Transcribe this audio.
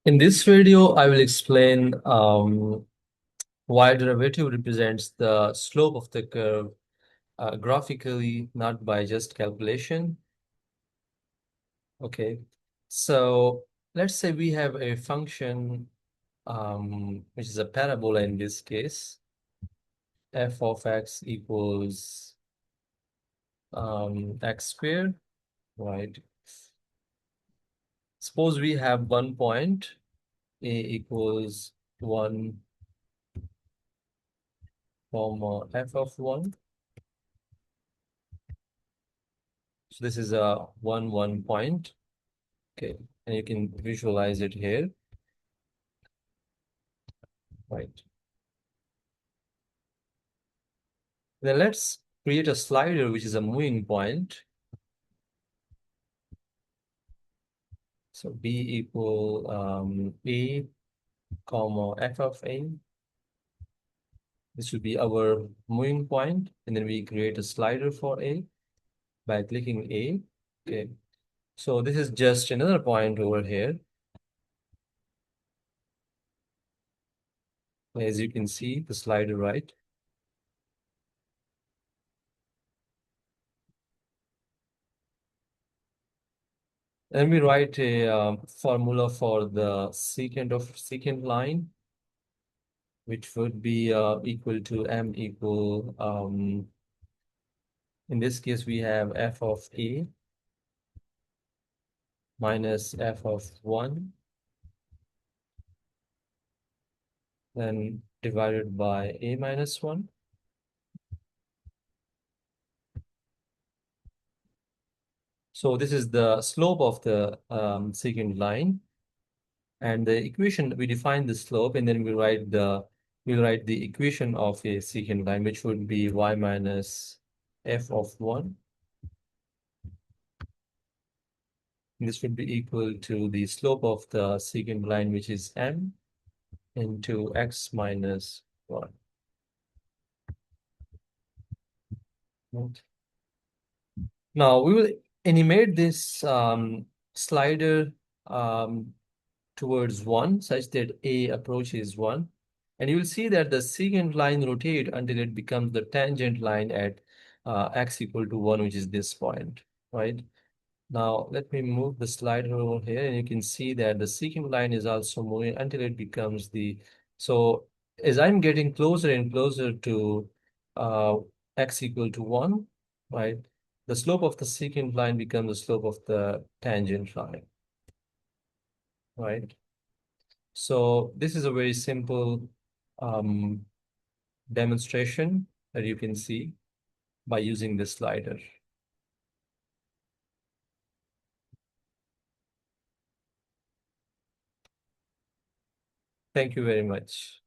In this video, I will explain why derivative represents the slope of the curve graphically, not by just calculation. Okay, so let's say we have a function which is a parabola in this case, f of x equals x squared, right? Suppose we have one point, a equals 1 comma f of 1. So this is a 1 point. Okay, and you can visualize it here, right? Then let's create a slider which is a moving point. So b equal a comma f of a. This will be our moving point, and then we create a slider for a by clicking a. Okay, so this is just another point over here. As you can see, the slider, right? Then we write a formula for the secant of secant line, which would be equal to m equal, in this case, we have f of a minus f of 1, then divided by a minus 1. So this is the slope of the secant line. And the equation, we define the slope, and then we write the equation of a secant line, which would be y minus f of 1. This would be equal to the slope of the secant line, which is m, into x minus 1. Right. Now we will animate this slider um, towards 1 such that a approaches 1. And you will see that the secant line rotate until it becomes the tangent line at x equal to 1, which is this point, right? Now, let me move the slider over here, and you can see that the secant line is also moving until it becomes the. So, as I'm getting closer and closer to uh, x equal to 1, right, the slope of the secant line becomes the slope of the tangent line, right? So, this is a very simple um, demonstration that you can see by using this slider. Thank you very much.